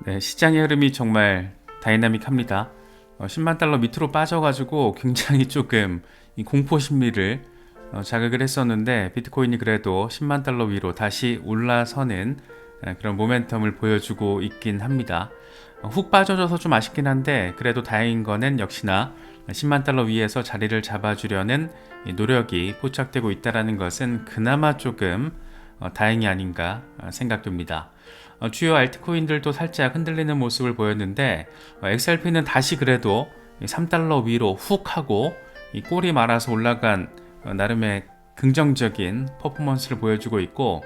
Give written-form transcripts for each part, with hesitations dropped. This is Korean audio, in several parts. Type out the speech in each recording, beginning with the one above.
네, 시장의 흐름이 정말 다이나믹합니다. 10만 달러 밑으로 빠져가지고 굉장히 조금 이 공포 심리를 자극을 했었는데, 비트코인이 그래도 10만 달러 위로 다시 올라서는 그런 모멘텀을 보여주고 있긴 합니다. 훅 빠져줘서 좀 아쉽긴 한데, 그래도 다행인 거는 역시나 10만 달러 위에서 자리를 잡아주려는 노력이 포착되고 있다는 것은 그나마 조금 다행이 아닌가 생각됩니다. 주요 알트코인들도 살짝 흔들리는 모습을 보였는데, XRP는 다시 그래도 3달러 위로 훅 하고 이 꼬리 말아서 올라간 나름의 긍정적인 퍼포먼스를 보여주고 있고,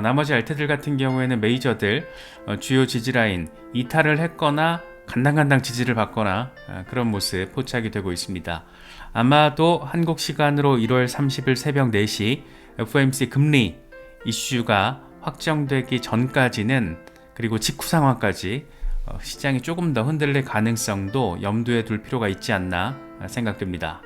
나머지 알트들 같은 경우에는 메이저들 주요 지지라인 이탈을 했거나 간당간당 지지를 받거나 그런 모습 포착이 되고 있습니다. 아마도 한국 시간으로 1월 30일 새벽 4시 FOMC 금리 이슈가 확정되기 전까지는, 그리고 직후 상황까지 시장이 조금 더 흔들릴 가능성도 염두에 둘 필요가 있지 않나 생각됩니다.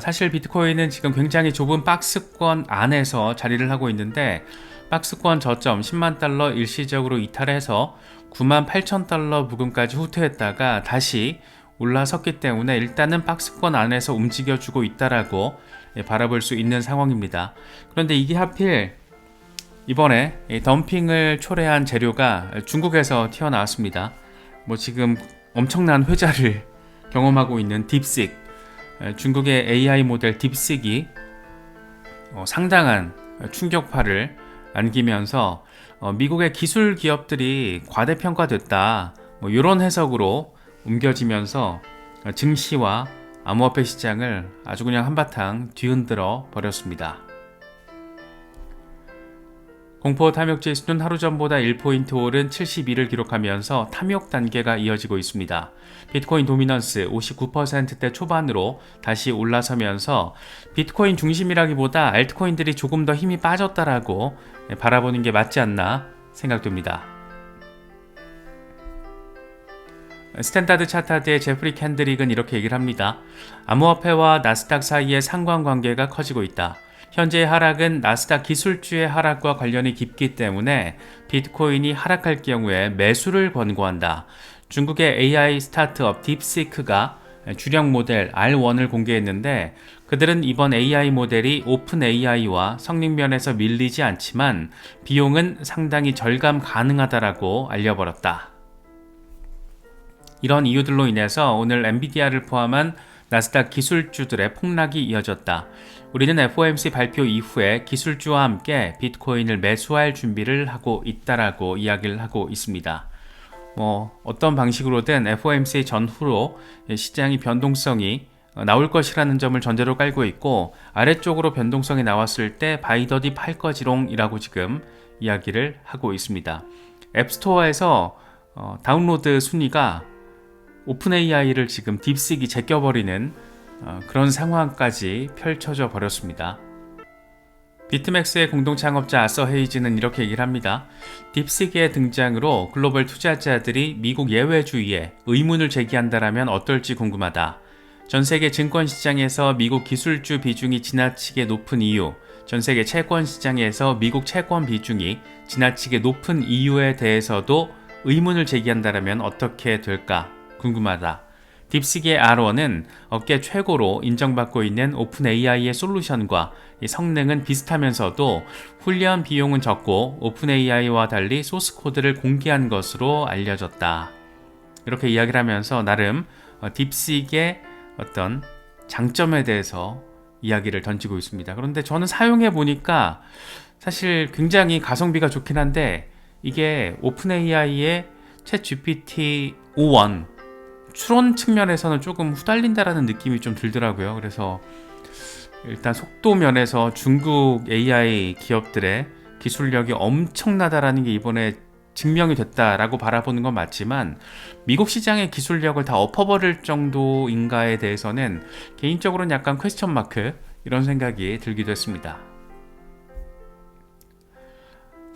사실 비트코인은 지금 굉장히 좁은 박스권 안에서 자리를 하고 있는데, 박스권 저점 10만 달러 일시적으로 이탈해서 9만 8천 달러 부근까지 후퇴했다가 다시 올라섰기 때문에 일단은 박스권 안에서 움직여주고 있다라고 바라볼 수 있는 상황입니다. 그런데 이게 하필 이번에 덤핑을 초래한 재료가 중국에서 튀어나왔습니다. 지금 엄청난 회자를 경험하고 있는 딥식, 중국의 AI 모델 딥식이 상당한 충격파를 안기면서 미국의 기술 기업들이 과대평가됐다, 이런 해석으로 옮겨지면서 증시와 암호화폐 시장을 아주 그냥 한바탕 뒤흔들어 버렸습니다. 공포 탐욕 지수는 하루 전보다 1포인트 오른 72를 기록하면서 탐욕 단계가 이어지고 있습니다. 비트코인 도미넌스 59%대 초반으로 다시 올라서면서 비트코인 중심이라기보다 알트코인들이 조금 더 힘이 빠졌다라고 바라보는 게 맞지 않나 생각됩니다. 스탠다드 차트의 제프리 캔드릭은 이렇게 얘기를 합니다. 암호화폐와 나스닥 사이의 상관관계가 커지고 있다. 현재의 하락은 나스닥 기술주의 하락과 관련이 깊기 때문에 비트코인이 하락할 경우에 매수를 권고한다. 중국의 AI 스타트업 딥시크가 주력 모델 R1을 공개했는데, 그들은 이번 AI 모델이 오픈 AI와 성능면에서 밀리지 않지만 비용은 상당히 절감 가능하다라고 알려버렸다. 이런 이유들로 인해서 오늘 엔비디아를 포함한 나스닥 기술주들의 폭락이 이어졌다. 우리는 FOMC 발표 이후에 기술주와 함께 비트코인을 매수할 준비를 하고 있다라고 이야기를 하고 있습니다. 어떤 방식으로든 FOMC 전후로 시장이 변동성이 나올 것이라는 점을 전제로 깔고 있고, 아래쪽으로 변동성이 나왔을 때 바이더디 팔 거지롱 이라고 지금 이야기를 하고 있습니다. 앱스토어에서 다운로드 순위가 오픈 AI를 지금 딥식이 제껴버리는 그런 상황까지 펼쳐져 버렸습니다. 비트맥스의 공동창업자 아서 헤이즈는 이렇게 얘기를 합니다. 딥식의 등장으로 글로벌 투자자들이 미국 예외주의에 의문을 제기한다라면 어떨지 궁금하다. 전 세계 증권시장에서 미국 기술주 비중이 지나치게 높은 이유, 전 세계 채권 시장에서 미국 채권 비중이 지나치게 높은 이유에 대해서도 의문을 제기한다라면 어떻게 될까 궁금하다. 딥식의 R1은 업계 최고로 인정받고 있는 오픈 AI의 솔루션과 성능은 비슷하면서도 훈련 비용은 적고 오픈 AI와 달리 소스 코드를 공개한 것으로 알려졌다. 이렇게 이야기를 하면서 나름 딥식의 어떤 장점에 대해서 이야기를 던지고 있습니다. 그런데 저는 사용해 보니까 사실 굉장히 가성비가 좋긴 한데, 이게 오픈 AI의 챗 GPT 5.1 추론 측면에서는 조금 후달린다라는 느낌이 좀 들더라고요. 그래서 일단 속도 면에서 중국 AI 기업들의 기술력이 엄청나다라는 게 이번에 증명이 됐다라고 바라보는 건 맞지만, 미국 시장의 기술력을 다 엎어버릴 정도인가에 대해서는 개인적으로는 약간 퀘스천 마크, 이런 생각이 들기도 했습니다.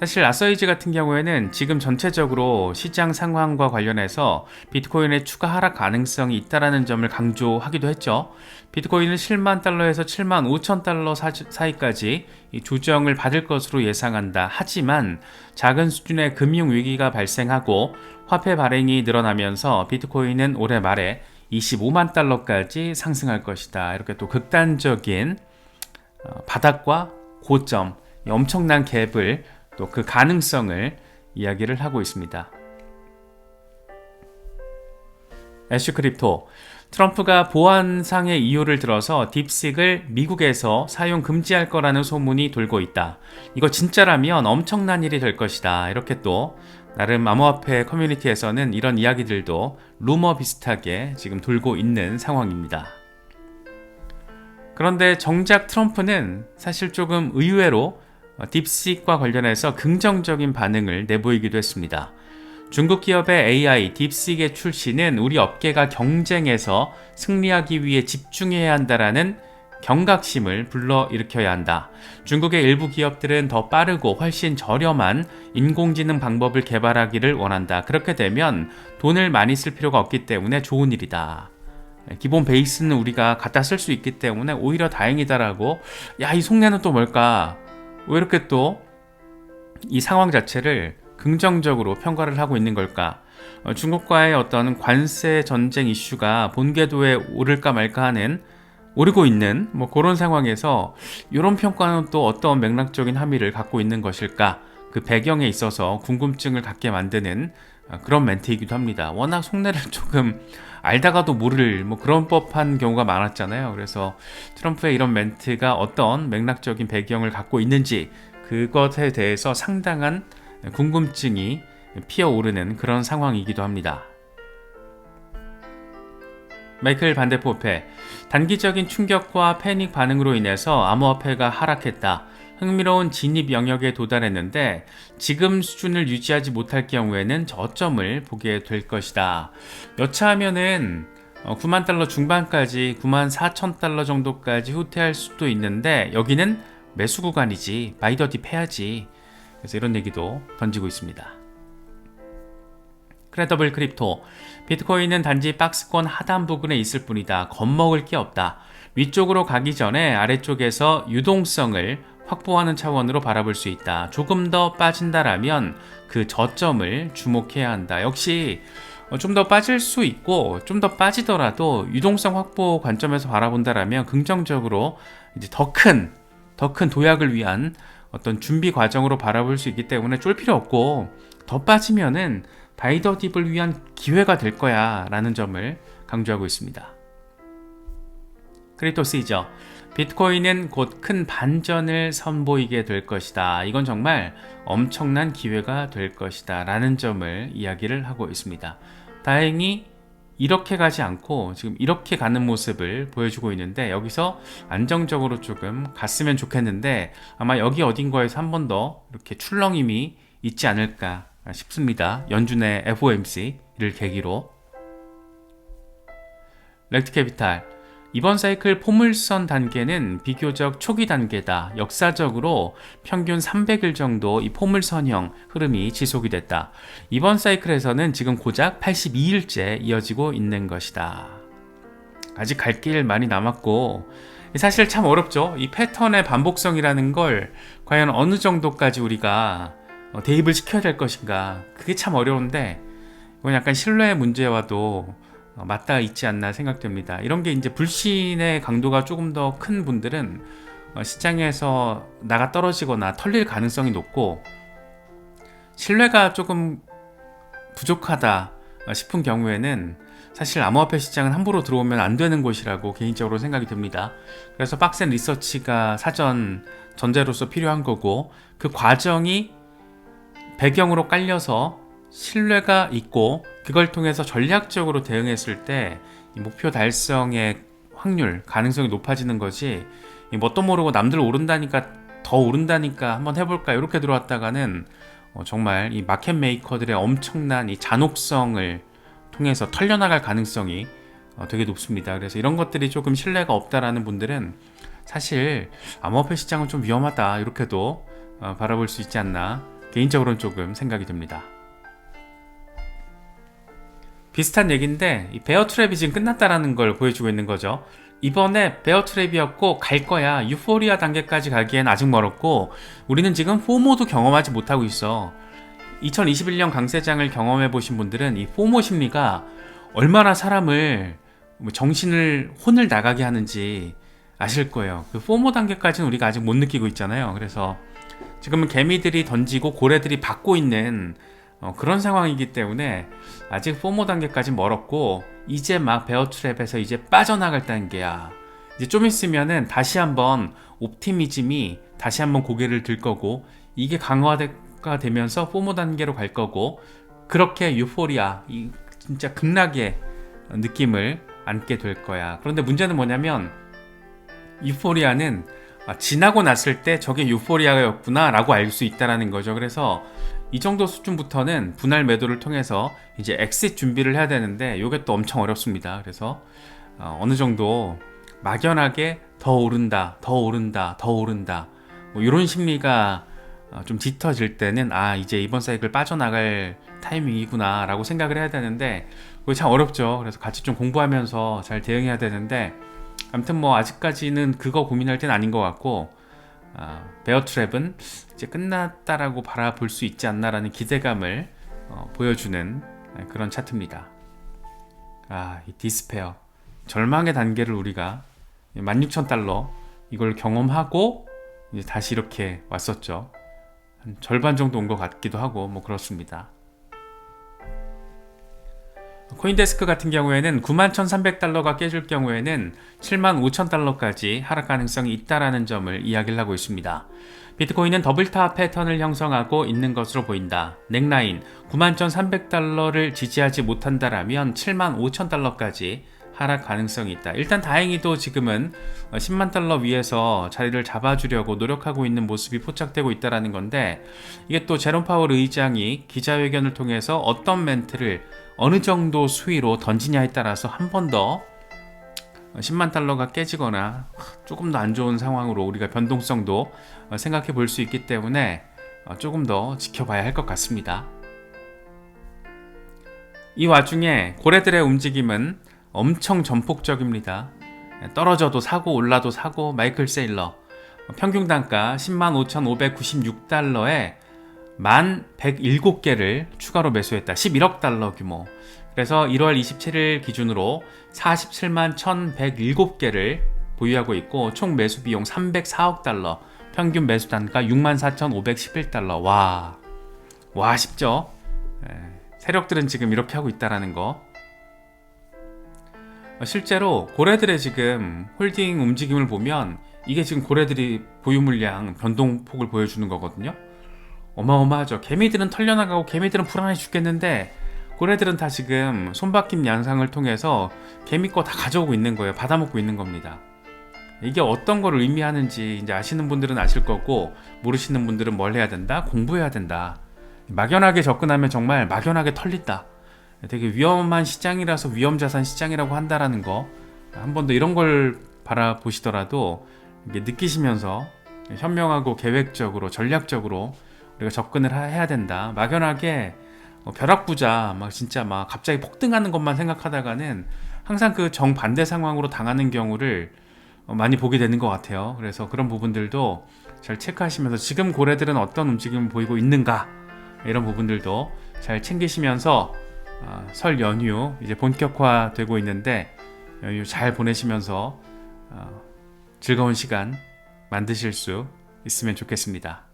사실 아서이지 같은 경우에는 지금 전체적으로 시장 상황과 관련해서 비트코인의 추가 하락 가능성이 있다는 점을 강조하기도 했죠. 비트코인은 7만 달러에서 7만 5천 달러 사이까지 조정을 받을 것으로 예상한다. 하지만 작은 수준의 금융 위기가 발생하고 화폐 발행이 늘어나면서 비트코인은 올해 말에 25만 달러까지 상승할 것이다. 이렇게 또 극단적인 바닥과 고점, 엄청난 갭을 또 그 가능성을 이야기를 하고 있습니다. 애쉬 크립토, 트럼프가 보안상의 이유를 들어서 딥식을 미국에서 사용 금지할 거라는 소문이 돌고 있다. 이거 진짜라면 엄청난 일이 될 것이다. 이렇게 또 나름 암호화폐 커뮤니티에서는 이런 이야기들도 루머 비슷하게 지금 돌고 있는 상황입니다. 그런데 정작 트럼프는 사실 조금 의외로 딥식과 관련해서 긍정적인 반응을 내보이기도 했습니다. 중국 기업의 AI 딥식의 출시는 우리 업계가 경쟁에서 승리하기 위해 집중해야 한다라는 경각심을 불러일으켜야 한다. 중국의 일부 기업들은 더 빠르고 훨씬 저렴한 인공지능 방법을 개발하기를 원한다. 그렇게 되면 돈을 많이 쓸 필요가 없기 때문에 좋은 일이다. 기본 베이스는 우리가 갖다 쓸 수 있기 때문에 오히려 다행이다라고. 야, 이 속내는 또 뭘까? 왜 이렇게 또 이 상황 자체를 긍정적으로 평가를 하고 있는 걸까? 중국과의 어떤 관세 전쟁 이슈가 본궤도에 오를까 말까 하는 오르고 있는 그런 상황에서 이런 평가는 또 어떤 맥락적인 함의를 갖고 있는 것일까? 그 배경에 있어서 궁금증을 갖게 만드는 그런 멘트이기도 합니다. 워낙 속내를 조금 알다가도 모를 그런 법한 경우가 많았잖아요. 그래서 트럼프의 이런 멘트가 어떤 맥락적인 배경을 갖고 있는지 그것에 대해서 상당한 궁금증이 피어오르는 그런 상황이기도 합니다. 마이클 반데포페, 단기적인 충격과 패닉 반응으로 인해서 암호화폐가 하락했다. 흥미로운 진입 영역에 도달했는데 지금 수준을 유지하지 못할 경우에는 저점을 보게 될 것이다. 여차하면은 9만 달러 중반까지 9만 4천 달러 정도까지 후퇴할 수도 있는데 여기는 매수 구간이지, 바이 더 딥 해야지. 그래서 이런 얘기도 던지고 있습니다. 크레더블 크립토, 비트코인은 단지 박스권 하단 부분에 있을 뿐이다. 겁먹을 게 없다. 위쪽으로 가기 전에 아래쪽에서 유동성을 확보하는 차원으로 바라볼 수 있다. 조금 더 빠진다라면 그 저점을 주목해야 한다. 역시 좀 더 빠질 수 있고 좀 더 빠지더라도 유동성 확보 관점에서 바라본다라면 긍정적으로 이제 더 큰 도약을 위한 어떤 준비 과정으로 바라볼 수 있기 때문에 쫄 필요 없고 더 빠지면은 바이 더 딥을 위한 기회가 될 거야 라는 점을 강조하고 있습니다. 크립토 시저, 비트코인은 곧 큰 반전을 선보이게 될 것이다. 이건 정말 엄청난 기회가 될 것이다 라는 점을 이야기를 하고 있습니다. 다행히 이렇게 가지 않고 지금 이렇게 가는 모습을 보여주고 있는데 여기서 안정적으로 조금 갔으면 좋겠는데 아마 여기 어딘가에서 한 번 더 이렇게 출렁임이 있지 않을까 싶습니다. 연준의 FOMC를 계기로. 렉트캐피탈, 이번 사이클 포물선 단계는 비교적 초기 단계다. 역사적으로 평균 300일 정도 이 포물선형 흐름이 지속이 됐다. 이번 사이클에서는 지금 고작 82일째 이어지고 있는 것이다. 아직 갈 길 많이 남았고 사실 참 어렵죠. 이 패턴의 반복성이라는 걸 과연 어느 정도까지 우리가 대입을 시켜야 될 것인가, 그게 참 어려운데 이건 약간 신뢰의 문제와도 맞닿아 있지 않나 생각됩니다. 이런 게 이제 불신의 강도가 조금 더 큰 분들은 시장에서 나가 떨어지거나 털릴 가능성이 높고, 신뢰가 조금 부족하다 싶은 경우에는 사실 암호화폐 시장은 함부로 들어오면 안 되는 곳이라고 개인적으로 생각이 듭니다. 그래서 빡센 리서치가 사전 전제로서 필요한 거고, 그 과정이 배경으로 깔려서 신뢰가 있고 그걸 통해서 전략적으로 대응했을 때 목표 달성의 확률, 가능성이 높아지는 거지, 뭣도 모르고 남들 오른다니까 더 오른다니까 한번 해볼까 이렇게 들어왔다가는 정말 이 마켓 메이커들의 엄청난 이 잔혹성을 통해서 털려나갈 가능성이 되게 높습니다. 그래서 이런 것들이 조금 신뢰가 없다라는 분들은 사실 암호화폐 시장은 좀 위험하다 이렇게도 바라볼 수 있지 않나 개인적으로는 조금 생각이 듭니다. 비슷한 얘기인데 이 베어 트랩이 지금 끝났다라는 걸 보여주고 있는 거죠. 이번에 베어 트랩이었고 갈 거야. 유포리아 단계까지 가기엔 아직 멀었고 우리는 지금 포모도 경험하지 못하고 있어. 2021년 강세장을 경험해 보신 분들은 이 포모 심리가 얼마나 사람을 정신을 혼을 나가게 하는지 아실 거예요. 그 포모 단계까지는 우리가 아직 못 느끼고 있잖아요. 그래서 지금은 개미들이 던지고 고래들이 받고 있는 그런 상황이기 때문에 아직 포모 단계까지 멀었고 이제 막 베어 트랩에서 이제 빠져나갈 단계야. 이제 좀 있으면은 다시 한번 옵티미즘이 다시 한번 고개를 들 거고 이게 강화가 되면서 포모 단계로 갈 거고 그렇게 유포리아 이 진짜 극락의 느낌을 안게 될 거야. 그런데 문제는 뭐냐면 유포리아는 지나고 났을 때 저게 유포리아였구나 라고 알 수 있다는 거죠. 그래서 이 정도 수준부터는 분할 매도를 통해서 이제 엑싯 준비를 해야 되는데 이게 또 엄청 어렵습니다. 그래서 어느 정도 막연하게 더 오른다 뭐 이런 심리가 좀 짙어질 때는 이제 이번 사이클 빠져나갈 타이밍이구나 라고 생각을 해야 되는데 그게 참 어렵죠. 그래서 같이 좀 공부하면서 잘 대응해야 되는데 아무튼 뭐 아직까지는 그거 고민할 때는 아닌 것 같고 베어 트랩은 이제 끝났다라고 바라볼 수 있지 않나라는 기대감을 보여주는 그런 차트입니다. 이 디스페어 절망의 단계를 우리가 16,000달러 이걸 경험하고 이제 다시 이렇게 왔었죠. 한 절반 정도 온 것 같기도 하고 뭐 그렇습니다. 코인데스크 같은 경우에는 91,300달러가 깨질 경우에는 75,000달러까지 하락 가능성이 있다라는 점을 이야기를 하고 있습니다. 비트코인은 더블탑 패턴을 형성하고 있는 것으로 보인다. 넥라인 91,300달러를 지지하지 못한다라면 75,000달러까지 하락 가능성이 있다. 일단 다행히도 지금은 10만 달러 위에서 자리를 잡아주려고 노력하고 있는 모습이 포착되고 있다는 건데 이게 또 제롬 파월 의장이 기자회견을 통해서 어떤 멘트를 어느 정도 수위로 던지냐에 따라서 한 번 더 10만 달러가 깨지거나 조금 더 안 좋은 상황으로 우리가 변동성도 생각해 볼 수 있기 때문에 조금 더 지켜봐야 할 것 같습니다. 이 와중에 고래들의 움직임은 엄청 전폭적입니다. 떨어져도 사고 올라도 사고. 마이클 세일러 평균 단가 105,596달러에 11,107개를 추가로 매수했다. 11억 달러 규모. 그래서 1월 27일 기준으로 471,107개를 보유하고 있고 총 매수 비용 304억 달러, 평균 매수 단가 64,511달러. 와 쉽죠? 세력들은 지금 이렇게 하고 있다라는 거. 실제로 고래들의 지금 홀딩 움직임을 보면 이게 지금 고래들이 보유 물량 변동폭을 보여주는 거거든요. 어마어마하죠. 개미들은 털려나가고 개미들은 불안해 죽겠는데 고래들은 다 지금 손바뀜 양상을 통해서 개미 거 다 가져오고 있는 거예요. 받아먹고 있는 겁니다. 이게 어떤 걸 의미하는지 이제 아시는 분들은 아실 거고 모르시는 분들은 뭘 해야 된다? 공부해야 된다. 막연하게 접근하면 정말 막연하게 털린다. 되게 위험한 시장이라서 위험자산 시장이라고 한다라는 거 한 번 더 이런 걸 바라보시더라도 이게 느끼시면서 현명하고 계획적으로 전략적으로 우리가 접근을 해야 된다. 막연하게 벼락부자 진짜 갑자기 폭등하는 것만 생각하다가는 항상 그 정반대 상황으로 당하는 경우를 많이 보게 되는 것 같아요. 그래서 그런 부분들도 잘 체크하시면서 지금 고래들은 어떤 움직임을 보이고 있는가 이런 부분들도 잘 챙기시면서 설 연휴 이제 본격화되고 있는데 연휴 잘 보내시면서 즐거운 시간 만드실 수 있으면 좋겠습니다.